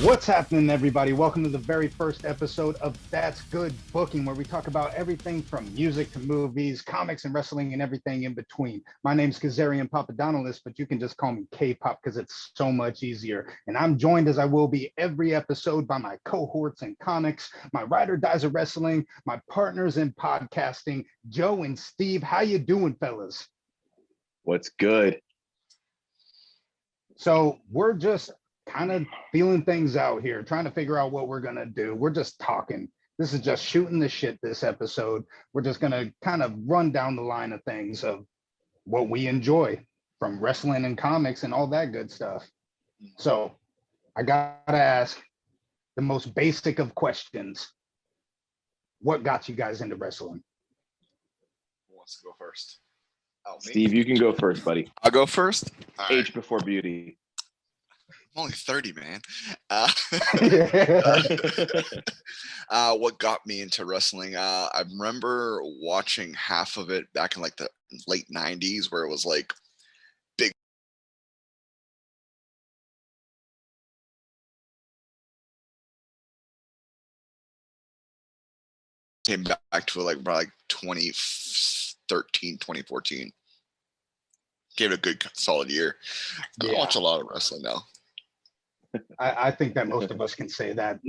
What's happening, everybody? Welcome to the very first episode of That's Good Booking, where we talk about everything from music to movies, comics, and wrestling, and everything in between. My name's Kazarian Popodonolous, but you can just call me K.Pop because it's so much easier. And I'm joined, as I will be every episode, by my cohorts in comics, my ride or dies of wrestling, my partners in podcasting, Joe and Steve. How you doing, fellas? What's good? So we're just kind of feeling things out here, trying to figure out what we're going to do. We're just talking. This is just shooting the shit this episode. We're just going to kind of run down the line of things of what we enjoy from wrestling and comics and all that good stuff. So I got to ask the most basic of questions. What got you guys into wrestling? Who wants to go first? Oh, Steve, you can go first, buddy. I'll go first. All Age right. before beauty. I'm only 30, man. What got me into wrestling? I remember watching half of it back in like the late 90s, where it was like big. Came back to it like probably like 2013, 2014. Gave it a good solid year. I watch a lot of wrestling now. I think that most of us can say that.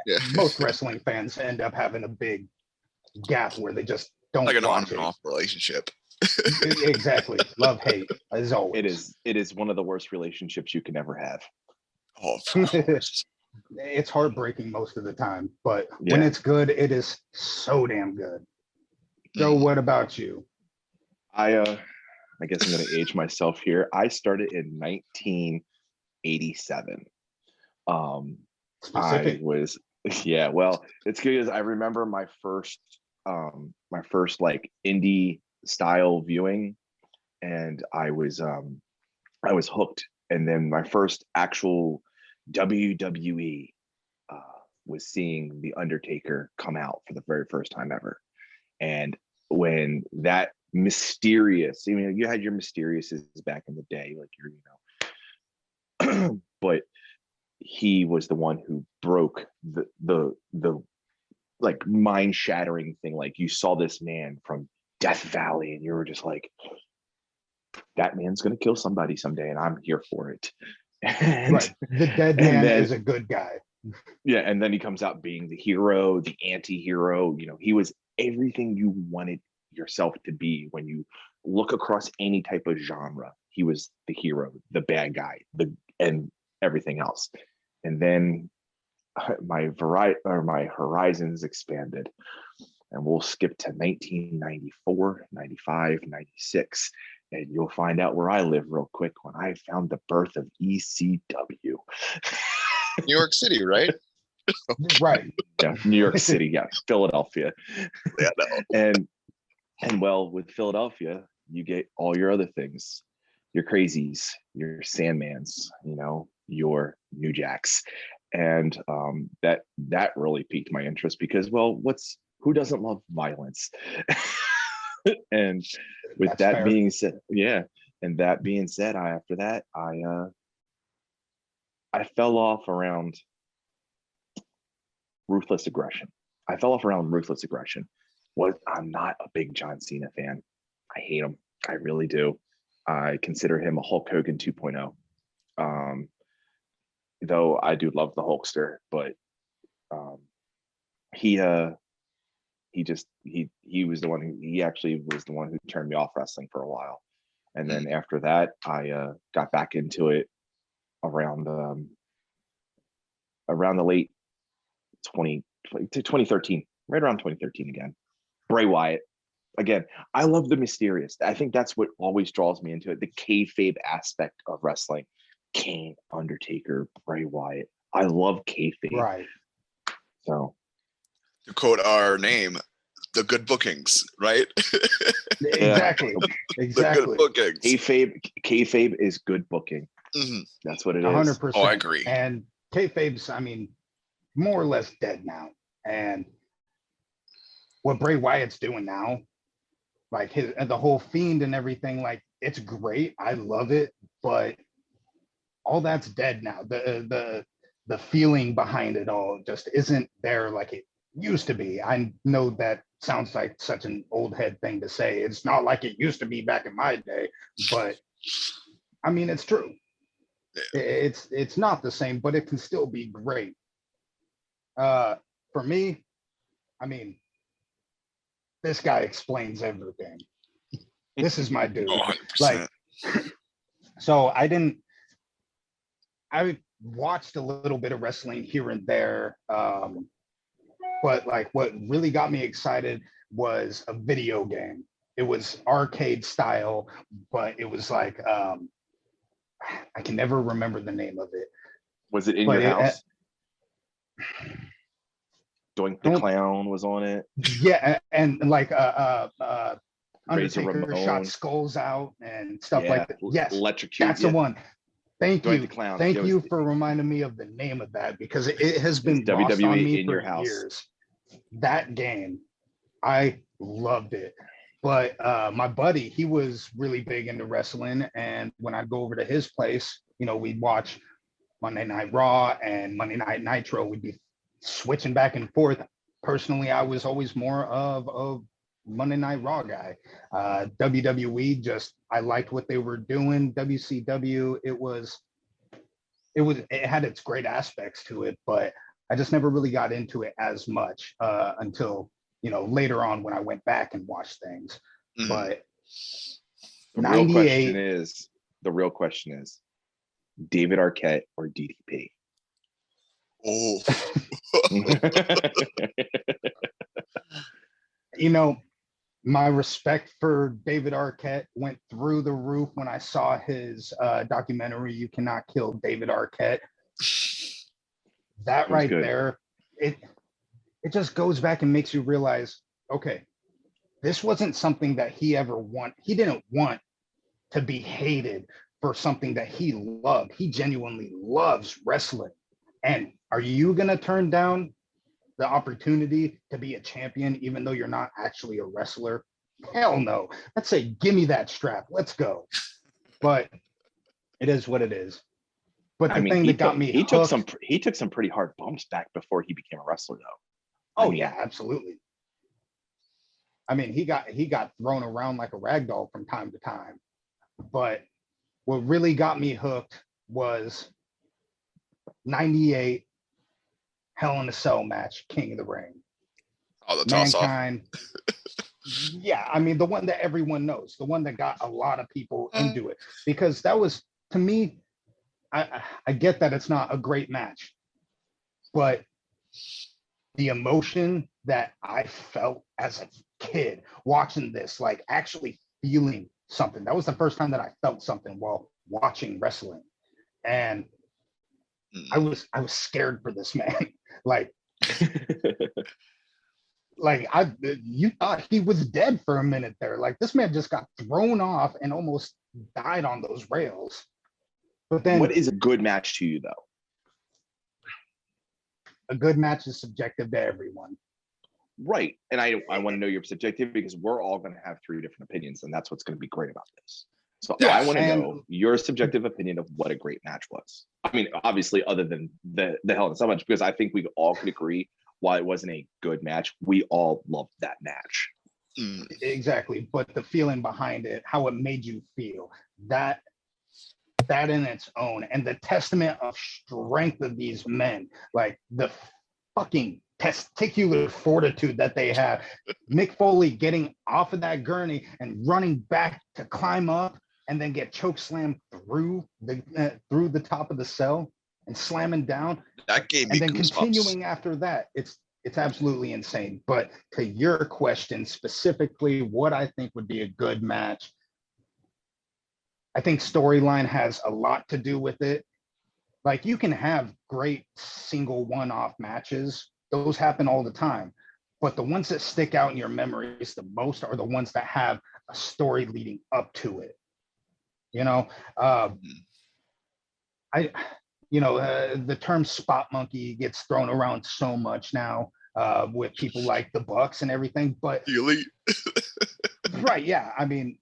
Yeah. Most wrestling fans end up having a big gap where they just don't Like an on watch and it. off relationship. Exactly. Love, hate, as always. It is one of the worst relationships you can ever have. Oh, of course. It's heartbreaking most of the time, but when it's good, it is so damn good. Joe, what about you? I guess I'm going to age myself here. I started in 1987. Specific. I was, yeah, well, it's good because I remember my first like indie style viewing, and I was hooked. And then my first actual WWE was seeing The Undertaker come out for the very first time ever. And when that mysterious, you had your mysteriouses back in the day, like but he was the one who broke the like mind-shattering thing. Like, you saw this man from Death Valley and you were just like, that man's gonna kill somebody someday and I'm here for it. And, right. The dead man is a good guy. Yeah, and then he comes out being the hero, the anti-hero. He was everything you wanted yourself to be. When you look across any type of genre, he was the hero, the bad guy, and everything else. And then my horizons expanded, and we'll skip to 1994, 95, 96, and you'll find out where I live real quick when I found the birth of ECW. New York City, right? Right. Yeah, New York City, yeah, Philadelphia. Yeah, no. And well, with Philadelphia, you get all your other things, your crazies, your Sandmans, your New Jacks. And that really piqued my interest because, well, who doesn't love violence? And with That's that fair. being said, after that, I fell off around Ruthless Aggression. I'm not a big John Cena fan. I hate him. I really do. I consider him a Hulk Hogan 2.0. Though I do love the Hulkster, but he was the one who turned me off wrestling for a while. And then after that, I got back into it around the late 2013, right around 2013 again. Bray Wyatt. Again, I love the mysterious. I think that's what always draws me into it. The kayfabe aspect of wrestling. Kane, Undertaker, Bray Wyatt. I love kayfabe. Right. So, to quote our name, the good bookings, right? Exactly. The good bookings. Kayfabe is good booking. Mm-hmm. That's what it is. 100%. Oh, I agree. And kayfabe's, more or less dead now. And what Bray Wyatt's doing now, like the whole Fiend and everything, like, it's great. I love it, but all that's dead now. The the feeling behind it all just isn't there like it used to be. I know that sounds like such an old head thing to say. It's not like it used to be back in my day, but I mean, it's true. It's not the same, but it can still be great. For me, I mean, this guy explains everything. This is my dude. 100%. Like, so I watched a little bit of wrestling here and there, but like what really got me excited was a video game. It was arcade style, but it was like I can never remember the name of it. Was it in But your house? Doink the Clown was on it. Yeah, and like Razor Undertaker Ramon. shot skulls out and stuff like that. Yes, electrocute. that's the one. Thank Doink you. the Clown. Thank Yeah, you for reminding me of the name of that, because it has been It's lost WWE on me in for your house. years. That game, I loved it. But my buddy, he was really big into wrestling, and when I'd go over to his place, you know, we'd watch Monday Night Raw and Monday Night Nitro. We'd be switching back and forth. Personally, I was always more of a Monday Night Raw guy. WWE, just I liked what they were doing. WCW, it had its great aspects to it, but I just never really got into it as much until, you know, later on when I went back and watched things. Mhm. But The 98. real question is David Arquette or DDP? Oh, You know, my respect for David Arquette went through the roof when I saw his documentary, You Cannot Kill David Arquette. That right good. there, it just goes back and makes you realize, okay, this wasn't something that he didn't want to be hated for something that he loved. He genuinely loves wrestling. And are you going to turn down the opportunity to be a champion, even though you're not actually a wrestler? Hell no. Let's say, give me that strap. Let's go. But it is what it is. But the thing that got me he hooked, took some pretty hard bumps back before he became a wrestler, though. Oh yeah, absolutely. I mean, he got thrown around like a rag doll from time to time. But what really got me hooked was 98 Hell in a Cell match, King of the Ring. oh, the toss off. Mankind. Yeah, I mean, the one that everyone knows, the one that got a lot of people into it, because that was, to me, I get that it's not a great match, but the emotion that I felt as a kid watching this, like actually feeling something, that was the first time that I felt something while watching wrestling. And I was scared for this man. You thought he was dead for a minute there. Like, this man just got thrown off and almost died on those rails. But then, what is a good match to you, though? A good match is subjective to everyone. Right. And I want to know your subjective, because we're all going to have three different opinions, and that's what's going to be great about this. So Yes, I want to know your subjective opinion of what a great match was. I mean, obviously, other than the Hell in a Cell match, because I think we all could agree, while it wasn't a good match, we all loved that match. Exactly. But the feeling behind it, how it made you feel, that in its own, and the testament of strength of these men, like the fucking testicular fortitude that they have. Mick Foley getting off of that gurney and running back to climb up and then get choke slammed through the top of the cell and slamming down. That gave me and then goosebumps. Continuing after that, it's absolutely insane. But to your question specifically, what I think would be a good match, I think storyline has a lot to do with it. Like, you can have great single one-off matches. Those happen all the time. But the ones that stick out in your memories the most are the ones that have a story leading up to it. You know, the term spot monkey gets thrown around so much now with people like the Bucks and everything. But The Elite. right, yeah. I mean,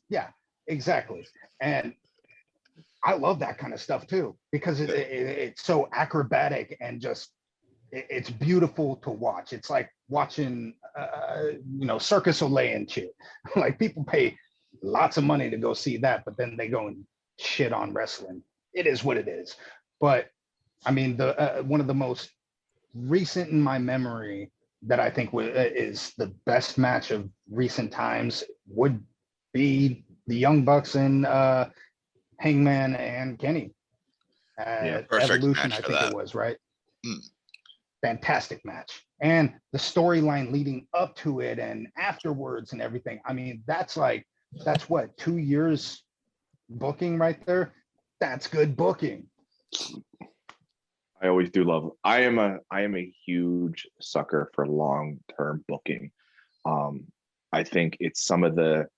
yeah, exactly. And I love that kind of stuff too, because it's so acrobatic and just it's beautiful to watch. It's like watching Circus Olay and shit. Like people pay lots of money to go see that, but then they go and shit on wrestling. It is what it is. But I mean, the one of the most recent in my memory that I think is the best match of recent times would be the Young Bucks and Hangman and Kenny at Evolution, I think it was, right? Fantastic match. And the storyline leading up to it and afterwards and everything. I mean, that's what, 2 years booking right there. That's good booking. I always do love. I am a huge sucker for long-term booking. I think it's some of the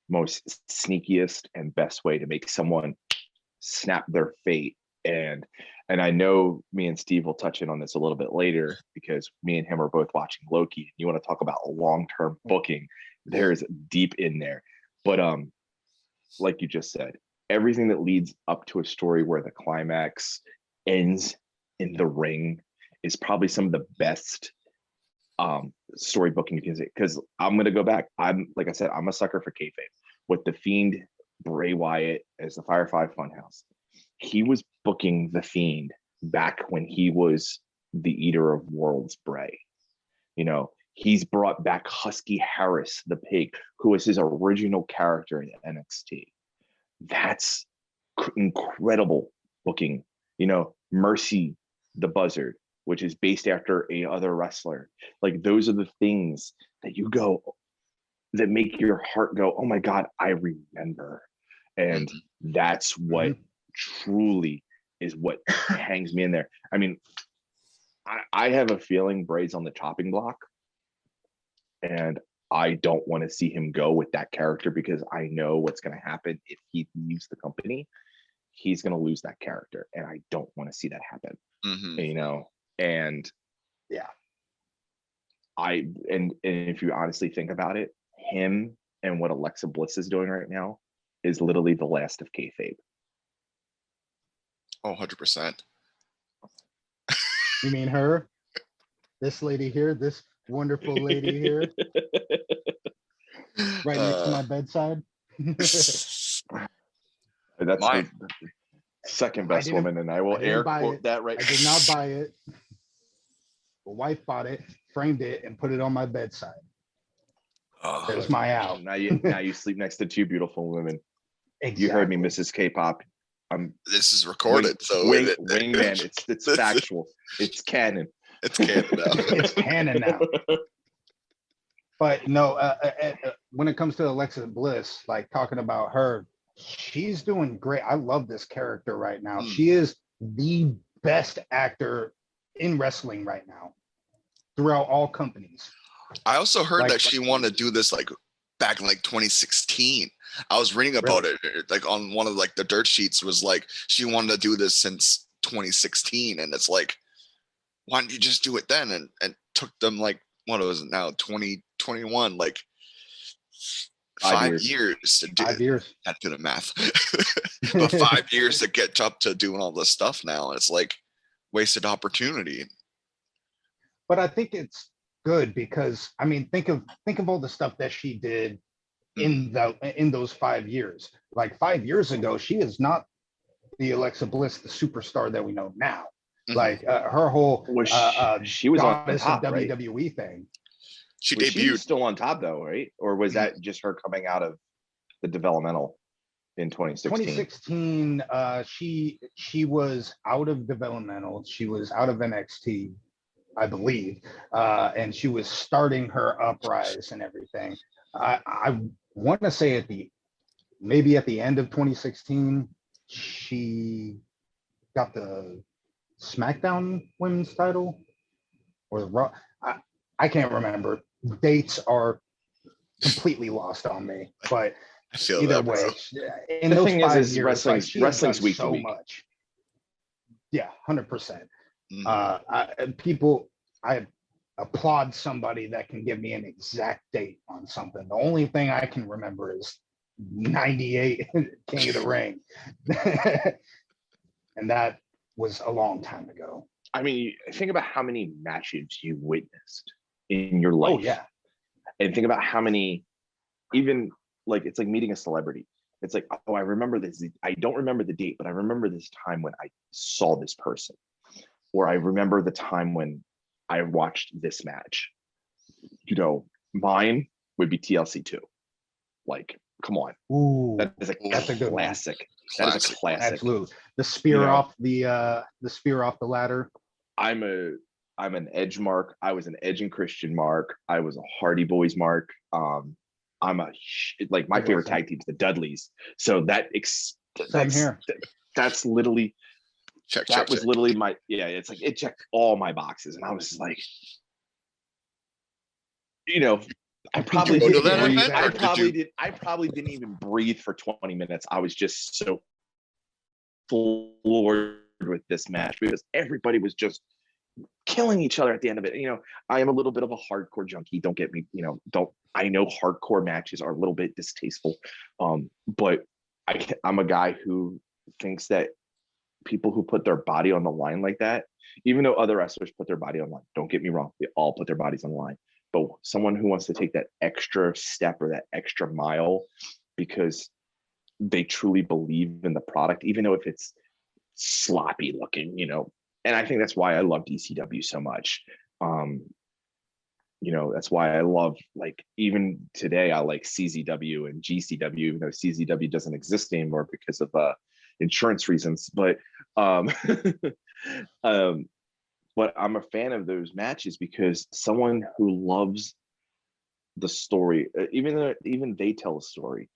most sneakiest and best way to make someone snap their fate. And I know me and Steve will touch in on this a little bit later, because me and him are both watching Loki. You want to talk about long-term booking? There's deep in there. But like you just said, everything that leads up to a story where the climax ends in the ring is probably some of the best story booking you can see. Because I'm going to go back. Like I said, I'm a sucker for kayfabe. With the Fiend, Bray Wyatt as the Firefly Funhouse, he was booking the Fiend back when he was the Eater of Worlds Bray. He's brought back Husky Harris, the pig, who was his original character in NXT. That's incredible booking. Mercy the Buzzard, which is based after a other wrestler. Like, those are the things that make your heart go, oh my God, I remember. And that's what truly is what hangs me in there. I mean, I have a feeling Bray's on the chopping block, and I don't want to see him go with that character, because I know what's going to happen if he leaves the company. He's going to lose that character, and I don't want to see that happen. And yeah, and if you honestly think about it, him and what Alexa Bliss is doing right now is literally the last of kayfabe. Oh, 100%. You mean her? This lady here, this wonderful lady here, right next to my bedside. That's the second best woman, and I will air quote that right. I did not buy it. The wife bought it, framed it, and put it on my bedside. There's my out. Now you sleep next to two beautiful women. Exactly. You heard me, Mrs. K.Pop. This is recorded, Wingman. It's factual. It's canon. It's canon now. It's canon now. But no, when it comes to Alexa Bliss, like talking about her, she's doing great. I love this character right now. She is the best actor in wrestling right now throughout all companies. I also heard that she wanted to do this back in 2016. I was reading about it on one of the dirt sheets, was she wanted to do this since 2016, and it's why don't you just do it then? And took them what was it now, 2021, 5 years to do 5 years. Not good at math. But 5 years to get up to doing all this stuff now, and it's wasted opportunity. But I think it's good, because I mean, think of all the stuff that she did in those 5 years. 5 years ago, she is not the Alexa Bliss, the superstar that we know now. Her whole she was on top, WWE right? thing. She debuted. She was still on top though, right? Or was that just her coming out of the developmental in 2016? 2016, she was out of developmental. She was out of NXT, I believe, and she was starting her uprise and everything. I want to say maybe at the end of 2016, she got the SmackDown Women's title, or the Raw. I can't remember. Dates are completely lost on me, but I feel either that, way, in the those thing 5 is years, wrestling's week to week. Much. Yeah, 100%. Mm-hmm. I applaud somebody that can give me an exact date on something. The only thing I can remember is '98 King of the Ring, and that was a long time ago. I mean, think about how many matches you witnessed in your life. Oh yeah, and think about how many, even like it's like meeting a celebrity. It's like, oh, I remember this. I don't remember the date, but I remember this time when I saw this person, or I remember the time when I watched this match. You know, mine would be TLC2. Like, come on, ooh, that's that's a good one. classic. That is a classic. Absolutely, the spear off the spear off the ladder. I'm an Edge mark. I was an Edge and Christian mark. I was a Hardy Boys mark. I'm like my favorite tag team's the Dudleys. So Same here. That's literally Check. literally my it's like it checked all my boxes, and I was just like, you know, I probably go to didn't that breathe. event, I probably didn't even breathe for 20 minutes. I was just so floored with this match because everybody was just killing each other at the end of it. You know, I am a little bit of a hardcore junkie. Don't get me, I know hardcore matches are a little bit distasteful. But I'm a guy who thinks that people who put their body on the line like that, even though other wrestlers put their body on the line, don't get me wrong, they all put their bodies on the line. But someone who wants to take that extra step or that extra mile because they truly believe in the product, even though if it's sloppy looking, and I think that's why I love DCW so much. That's why I love, like, even today I like CZW and GCW, even though CZW doesn't exist anymore because of insurance reasons. But but I'm a fan of those matches because someone who loves the story, even they tell a story,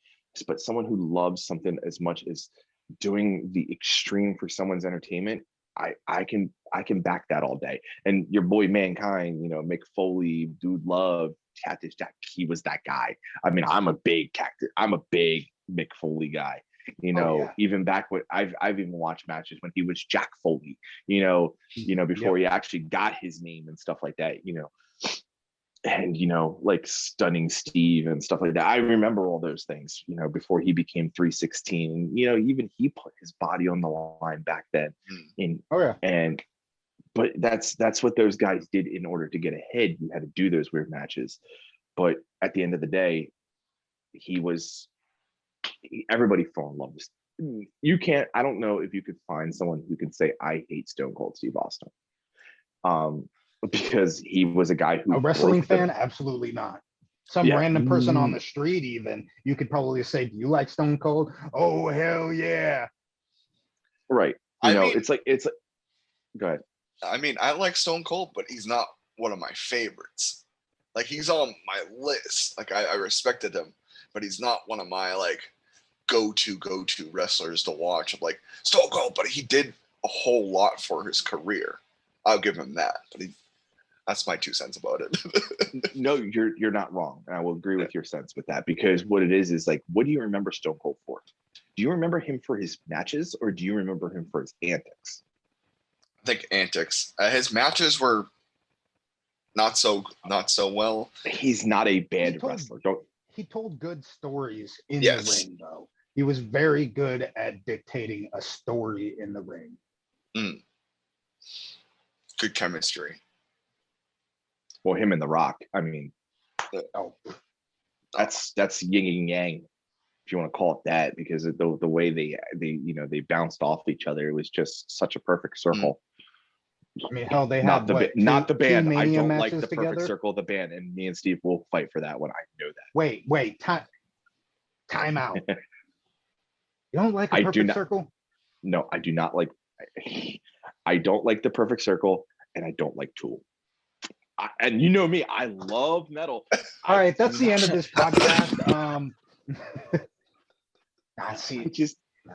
but someone who loves something as much as doing the extreme for someone's entertainment, I can back that all day. And your boy Mankind, Mick Foley, Dude Love, Cactus Jack, he was that guy. I mean, I'm a big Mick Foley guy. Even back when I've even watched matches when he was Jack Foley, before he actually got his name and stuff like that, and like Stunning Steve and stuff like that. I remember all those things, before he became 316, and even he put his body on the line back then. But that's what those guys did in order to get ahead. You had to do those weird matches, but at the end of the day, everybody fell in love with. You can't. I don't know if you could find someone who could say I hate Stone Cold Steve Austin. Because he was a guy who a wrestling fan, absolutely not. Some random person on the street, even, you could probably say, do you like Stone Cold? Oh, hell yeah. Right. It's like go ahead. I mean, I like Stone Cold, but he's not one of my favorites. Like, he's on my list. Like, I respected him, but he's not one of my like go-to wrestlers to watch. I'm like, Stone Cold, but he did a whole lot for his career. I'll give him that. But that's my 2 cents about it. No, you're not wrong. And I will agree with your sense with that, because what it is like, what do you remember Stone Cold for? Do you remember him for his matches, or do you remember him for his antics? I think antics. His matches were not so well. He's not a bad wrestler. He told good stories in the ring, though. He was very good at dictating a story in the ring. Good chemistry. Well, him and The Rock. I mean, that's yin and yang, if you want to call it that, because of the way they bounced off each other. It was just such a perfect circle. I mean, hell, they not had not the band. I don't like the together? perfect circle of the band, and me and Steve will fight for that one. I know that. Wait, time out. You don't like a perfect circle? No, I do not like. I don't like the perfect circle, and I don't like Tool. And you know me, I love metal. All right, that's the end of this podcast.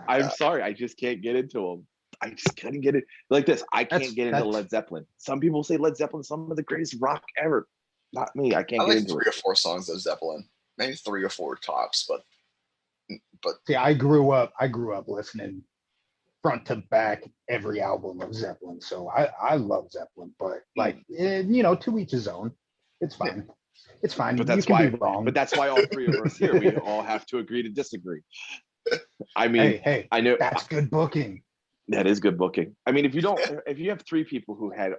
I'm sorry, I just can't get into them. I just couldn't get it like this. I can't get into Led Zeppelin. Some people say Led Zeppelin is some of the greatest rock ever. Not me. I can't get into 3 or 4 songs of Zeppelin, maybe 3 or 4 tops. But see, I grew up listening front to back every album of Zeppelin, so I love Zeppelin. But like, to each his own. It's fine. It's fine. But You that's can why. be wrong. But that's why all three of us here, we all have to agree to disagree. I mean, hey, I know that's good booking. that is good booking. I mean, if you have three people who had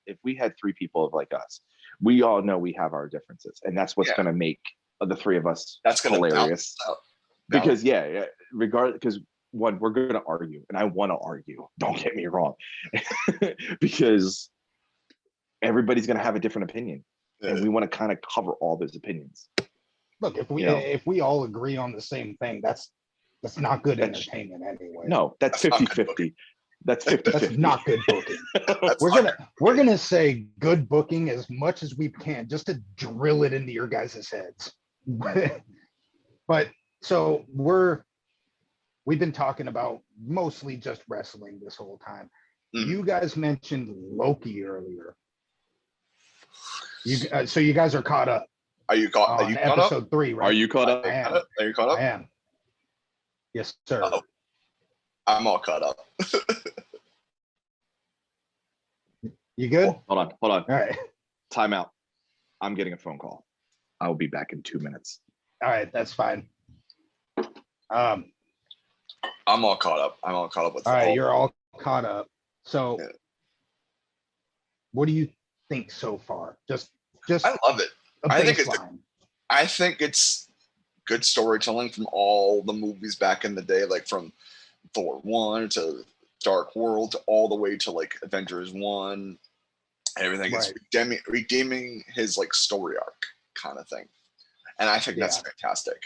if we had three people like us, we all know we have our differences, and that's what's going to make the three of us hilarious. Because regardless, because one, we're going to argue, and I want to argue. Don't get me wrong, because everybody's going to have a different opinion, and we want to kind of cover all those opinions. Look, if we all agree on the same thing, that's not good entertainment anyway. No, that's 50-50. That's 50-50. That's not good booking. We're gonna say good booking as much as we can, just to drill it into your guys' heads. But so we've been talking about mostly just wrestling this whole time. You guys mentioned Loki earlier. So you guys are caught up. Are you caught? Are you caught up? Episode 3, right? Are you caught up? Are you caught up? I am. Yes, sir. Uh-oh. I'm all caught up. You good? Hold on. All right. Time out. I'm getting a phone call. I will be back in 2 minutes. All right, that's fine. I'm all caught up. I'm all caught up with. All right, you're all caught up. So, Yeah. What do you think so far? Just I love it. I think it's good storytelling from all the movies back in the day, like from Thor 1 to Dark World to all the way to like Avengers 1. Everything is redeeming his like story arc kind of thing. And I think that's fantastic.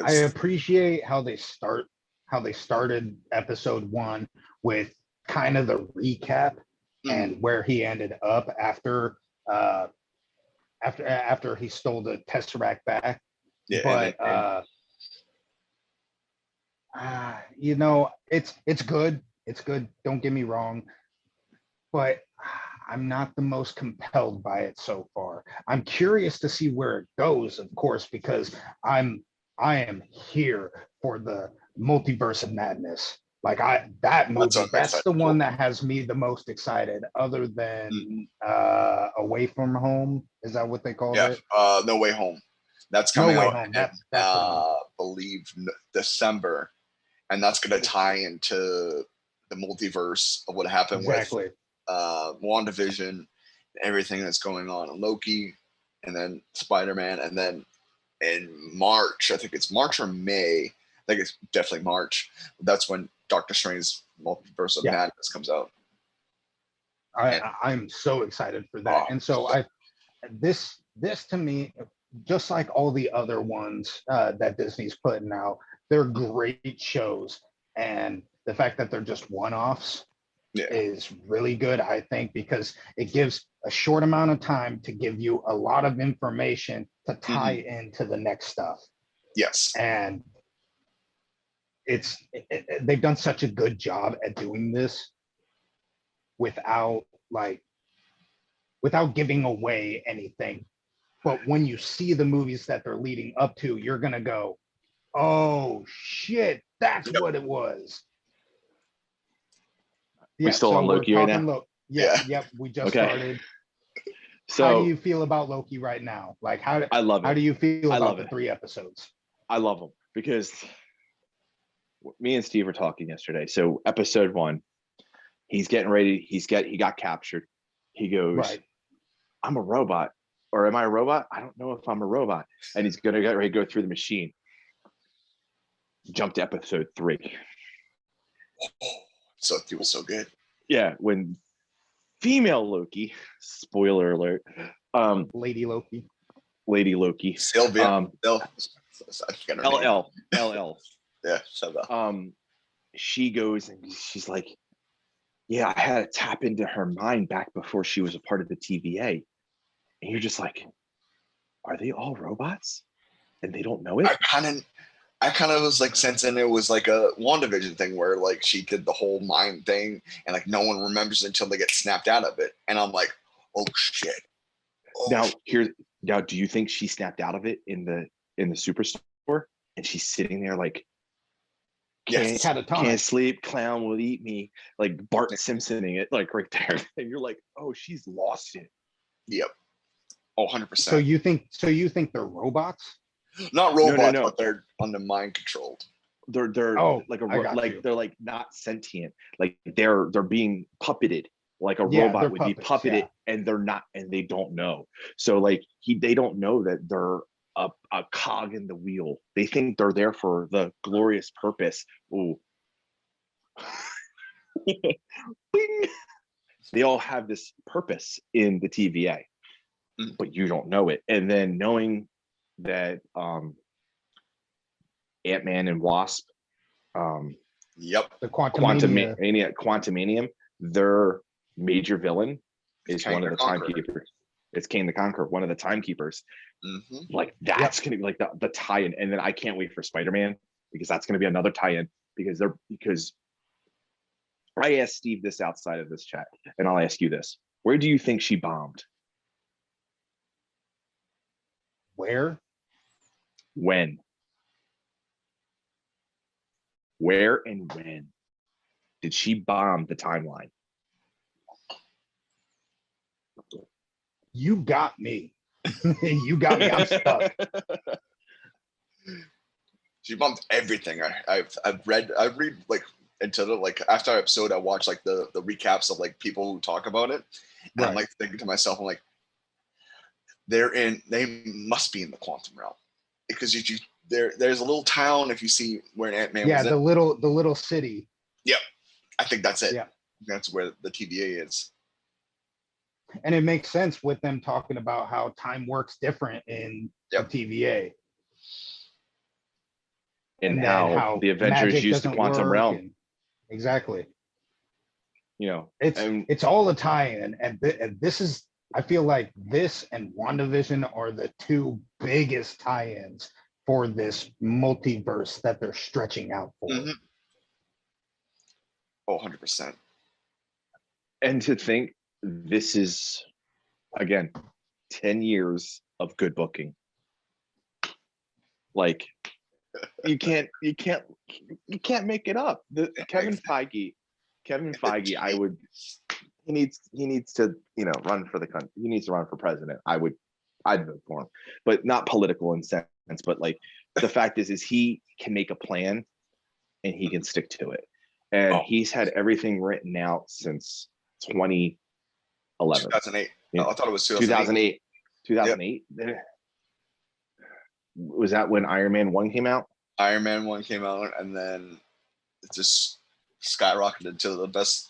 I appreciate how they started episode 1 with kind of the recap and where he ended up after he stole the Tesseract back. Yeah, but you know, it's good. It's good. Don't get me wrong, but I'm not the most compelled by it so far. I'm curious to see where it goes, of course, because I am here for the multiverse of madness. Like that movie, that's the one that has me the most excited, other than Away from Home. Is that what they call it? No Way Home. That's coming out Home. in, believe December, and that's going to tie into the multiverse of what happened with WandaVision and everything that's going on in Loki, and then Spider-Man, and then in March, I think it's March or May. I think it's definitely March. That's when Doctor Strange's Multiverse of Madness comes out. I'm so excited for that. And so this to me, just like all the other ones that Disney's putting out, they're great shows. And the fact that they're just one-offs is really good, I think, because it gives a short amount of time to give you a lot of information to tie into the next stuff. Yes. And they've done such a good job at doing this without giving away anything. But when you see the movies that they're leading up to, you're gonna go, oh shit, that's what it was. We still on Loki right now? Yep, we just started. So how do you feel about Loki right now? Like I love it. How do you feel about the 3 episodes? I love them because me and Steve were talking yesterday. So episode 1, he's getting ready. He got captured. He goes, I'm a robot. Or am I a robot? I don't know if I'm a robot. And he's going to get ready to go through the machine. Jump to episode 3. So it was so good. Yeah, when female Loki, spoiler alert, Lady Loki, Sylvia, LL. Yeah, Sylvia. She goes and she's like, yeah, I had to tap into her mind back before she was a part of the TVA. And you're just like, are they all robots? And they don't know it? I kind of was like sensing it was like a WandaVision thing where like she did the whole mind thing and like no one remembers until they get snapped out of it. And I'm like, oh shit. Now, do you think she snapped out of it in the superstore and she's sitting there like, can't sleep, clown will eat me, like Bart Simpsoning it, like right there. And you're like, oh, she's lost it. Yep. Oh, So 100%. you think they're robots? Not robots, no. but they're under mind controlled. They're Oh, like I got you. they're like not sentient. Like they're being puppeted. Like a Yeah, robot they're would be puppets, puppeted, yeah. and they're not, and they don't know. So like they don't know that they're a cog in the wheel. They think they're there for the glorious purpose. Ooh. Bing. They all have this purpose in the TVA, but you don't know it. And then knowing that Ant-Man and Wasp, Yep. The Quantumania. Quantumanium, their major villain is Kang one of the the Conqueror. timekeepers. It's Kang the Conqueror, one of the timekeepers. Mm-hmm. Like that's gonna be like the tie-in. And then I can't wait for Spider-Man, because that's gonna be another tie-in, because I asked Steve this outside of this chat, and I'll ask you this. Where do you think she bombed? Where? When? Where and when did she bomb the timeline? You got me. You got me. I'm stuck. She bumped everything. I read like into the like after our episode, I watched like the recaps of like people who talk about it, and I'm like thinking to myself, I'm like, they must be in the quantum realm, because there's a little town, if you see where Ant-Man was the little city. Yep, I think that's it. Yeah, that's where the TVA is. And it makes sense with them talking about how time works different in the TVA. And how the Avengers used the quantum realm. Exactly. You know, it's all a tie-in, and this is, I feel like this and WandaVision are the two biggest tie-ins for this multiverse that they're stretching out for. Mm-hmm. Oh, 100%. And to think this is, again, 10 years of good booking. Like you can't make it up. Kevin Feige, he needs to, run for the country. He needs to run for president. I'd vote for him, but not political in sense, but like the fact is he can make a plan and he can stick to it. And he's had everything written out since 2011. 2008. I thought it was 2008. 2008. Yep. Was that when Iron Man 1 came out? Iron Man 1 came out, and then it just skyrocketed to the best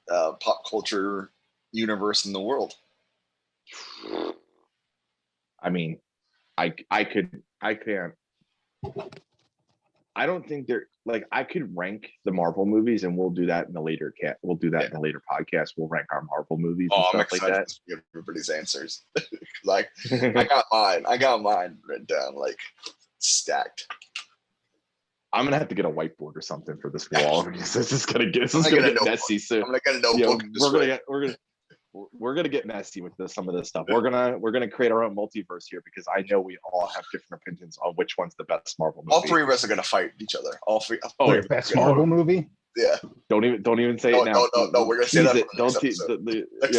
pop culture universe in the world. I mean, I can't. I don't think they're like, I could rank the Marvel movies, and we'll do that in the later in the later podcast. We'll rank our Marvel movies and stuff like that. To get everybody's answers. Like I got mine written down, like stacked. I'm gonna have to get a whiteboard or something for this wall. This is gonna get messy soon. I'm gonna get a notebook. We're gonna get messy with some of this stuff. We're gonna create our own multiverse here, because I know we all have different opinions on which one's the best Marvel movie. All three of us are gonna fight each other. All three. Best Marvel movie? Yeah. Don't even say it now. No. We're gonna say that. We're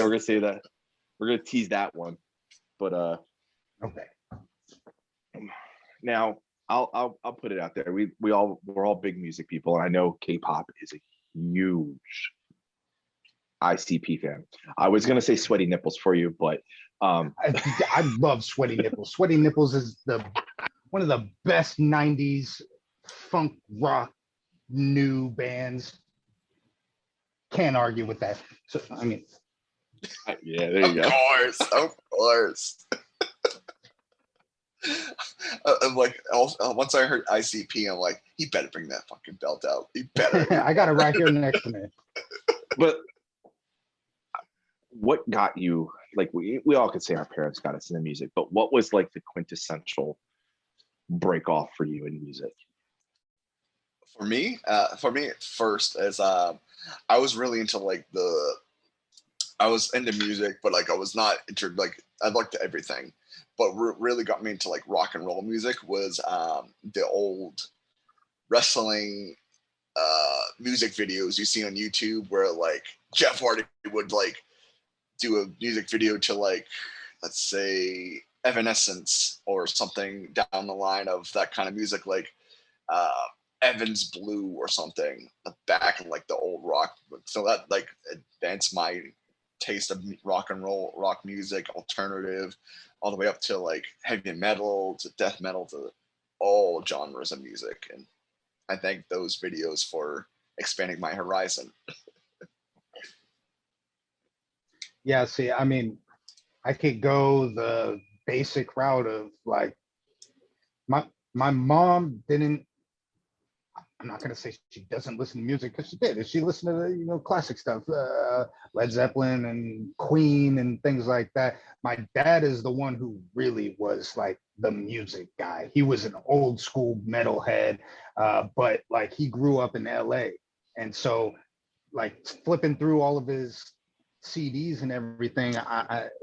gonna say that. We're gonna tease that one. But okay. Now I'll put it out there. We're all big music people, and I know K-pop is a huge ICP fan. I was gonna say Sweaty Nipples for you, but I love Sweaty Nipples. Sweaty Nipples is one of the best 90s funk rock new bands. Can't argue with that. So I mean, yeah, there you go. Of course. I'm like, once I heard ICP, I'm like, he better bring that fucking belt out. He better. I got it right here next to me. But what got you, like, we all could say our parents got us into music, but what was like the quintessential break off for you in music? For me, first is I was really into I was into music, but like I was not into I liked everything. But what really got me into like rock and roll music was the old wrestling music videos you see on YouTube, where like Jeff Hardy would like do a music video to like let's say Evanescence or something down the line of that kind of music, like Evans Blue or something back in like the old rock. So that like advanced my taste of rock and roll, rock music, alternative, all the way up to like heavy metal, to death metal, to all genres of music. And I thank those videos for expanding my horizon. Yeah, see, I mean, I could go the basic route of like my mom didn't, I'm not gonna say she doesn't listen to music, because she did. She listened to the, you know, classic stuff, Led Zeppelin and Queen and things like that. My dad is the one who really was like the music guy. He was an old school metalhead, but like he grew up in LA, and so like flipping through all of his CDs and everything,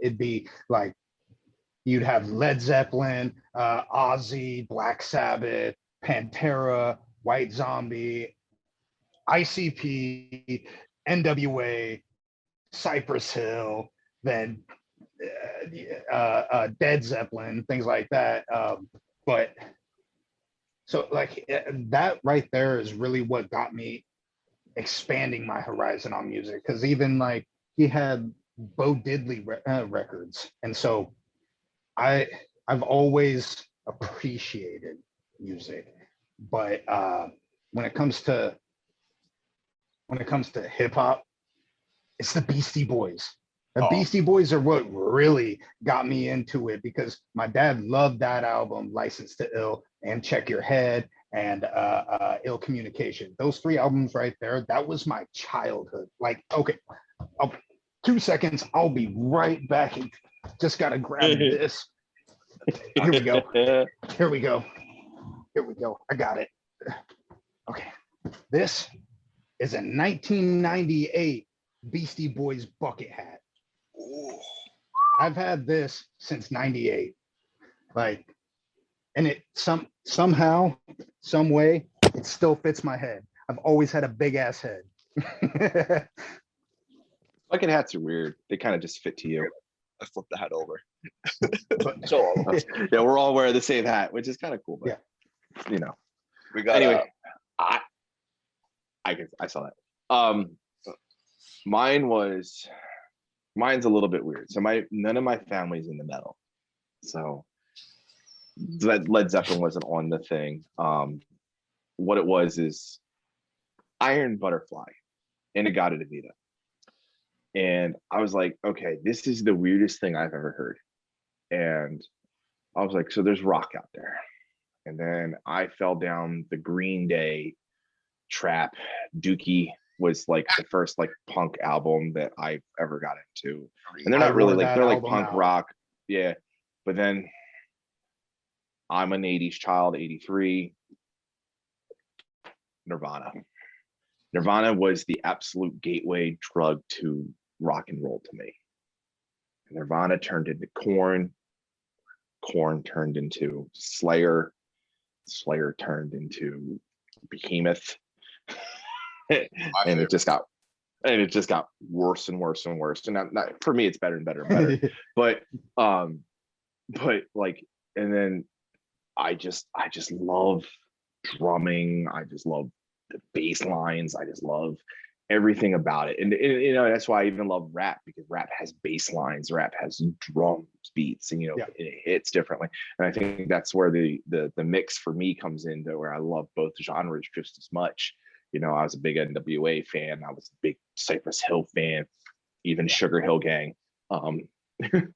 it'd be like you'd have Led Zeppelin, Ozzy, Black Sabbath, Pantera, White Zombie, ICP, NWA, Cypress Hill, then Dead Zeppelin, things like that. But so like that right there is really what got me expanding my horizon on music, because even like he had Bo Diddley records, and so I've always appreciated music, but when it comes to hip hop, it's the Beastie Boys. The Beastie Boys are what really got me into it, because my dad loved that album, License to Ill and Check Your Head and Ill Communication. Those three albums right there, that was my childhood. Like, okay, 2 seconds, I'll be right back. And just gotta grab this. Here we go. Here we go. Here we go. I got it. Okay. This is a 1998 Beastie Boys bucket hat. Ooh. I've had this since 98. Like, and it somehow, some way, it still fits my head. I've always had a big ass head. Bucket hats are weird. They kind of just fit to you. I flipped the hat over. But, Yeah, we're all wearing the same hat, which is kind of cool. But, yeah. You know. We got Anyway, I saw that. Mine's a little bit weird. So none of my family's in the metal. So Led Zeppelin wasn't on the thing. What it was is Iron Butterfly, In-A-Gadda-Da-Vida. And I was like, okay, this is the weirdest thing I've ever heard. And I was like, so there's rock out there. And then I fell down the Green Day trap. Dookie was like the first like punk album that I ever got into. And they're not really like, they're like punk rock. Yeah. But then I'm an 80s child, 83. Nirvana. Nirvana was the absolute gateway drug to rock and roll to me. Nirvana turned into Korn. Korn turned into Slayer. Slayer turned into Behemoth. And it just got worse and worse and worse. And not for me, it's better and better and better. but like, and then I just love drumming. I just love the bass lines. I just love everything about it. And you know, that's why I even love rap, because rap has bass lines, rap has drum beats, and you know, it hits differently. And I think that's where the mix for me comes into, where I love both genres just as much. You know, I was a big NWA fan. I was a big Cypress Hill fan, even Sugar Hill Gang. You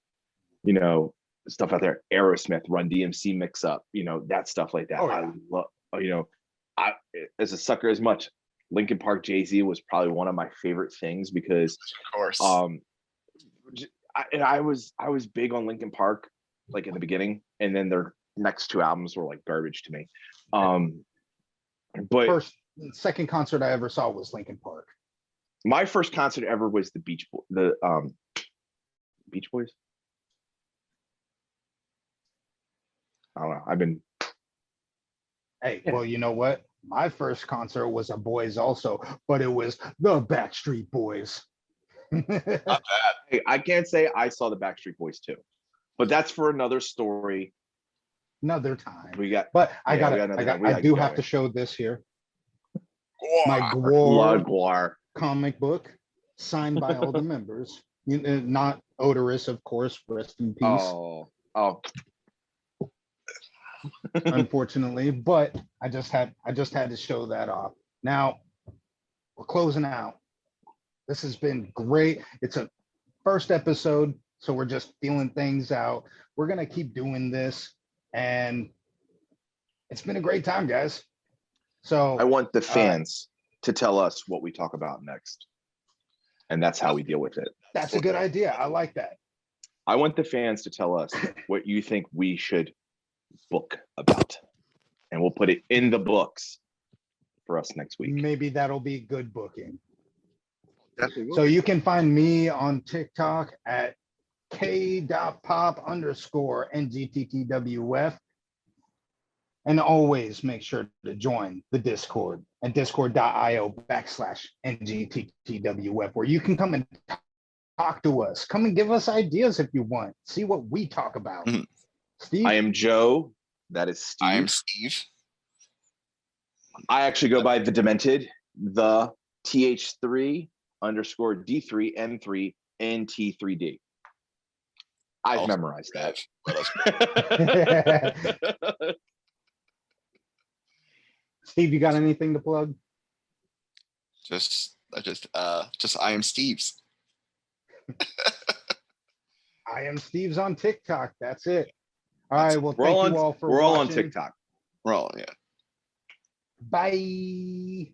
know, stuff out there, Aerosmith, Run DMC mix up, you know, that stuff like that. I love, you know, I as a sucker as much. Linkin Park Jay-Z was probably one of my favorite things, because of course. I was big on Linkin Park like in the beginning, and then their next two albums were like garbage to me. But second concert I ever saw was Linkin Park. My first concert ever was the Beach Boys. I don't know. Hey, well, you know what? My first concert was a boys also, but it was the Backstreet Boys. Not bad. Hey, I can't say I saw the Backstreet Boys too. But that's for another story. Another time. We got, But I yeah, we got another time. We I gotta do get have to going. show this here. My Blood Gwar Guar. comic book signed by all the members. Not odorous, of course. Rest in peace. Oh, Unfortunately, but I just had to show that off. Now we're closing out. This has been great. It's a first episode, so we're just feeling things out. We're gonna keep doing this, and it's been a great time, guys. So I want the fans to tell us what we talk about next, and that's how we deal with it. that's a good idea. I like that. I want the fans to tell us what you think we should book about, and we'll put it in the books for us next week. Maybe that'll be good booking. Definitely. So you can find me on TikTok at K.Pop_NGTTWF. And always make sure to join the Discord at discord.io/NGTTWF, where you can come and talk to us. Come and give us ideas if you want. See what we talk about. Mhm. Steve? I am Joe. That is Steve. I am Steve. I actually go by the Demented, the TH3_D3N3NT3D. I've memorized that. Steve, you got anything to plug? Just IAmSteves. IAmSteves on TikTok. That's it. All right. Well, We're thank all you all for we're all on watching. TikTok. We're all, yeah. Bye.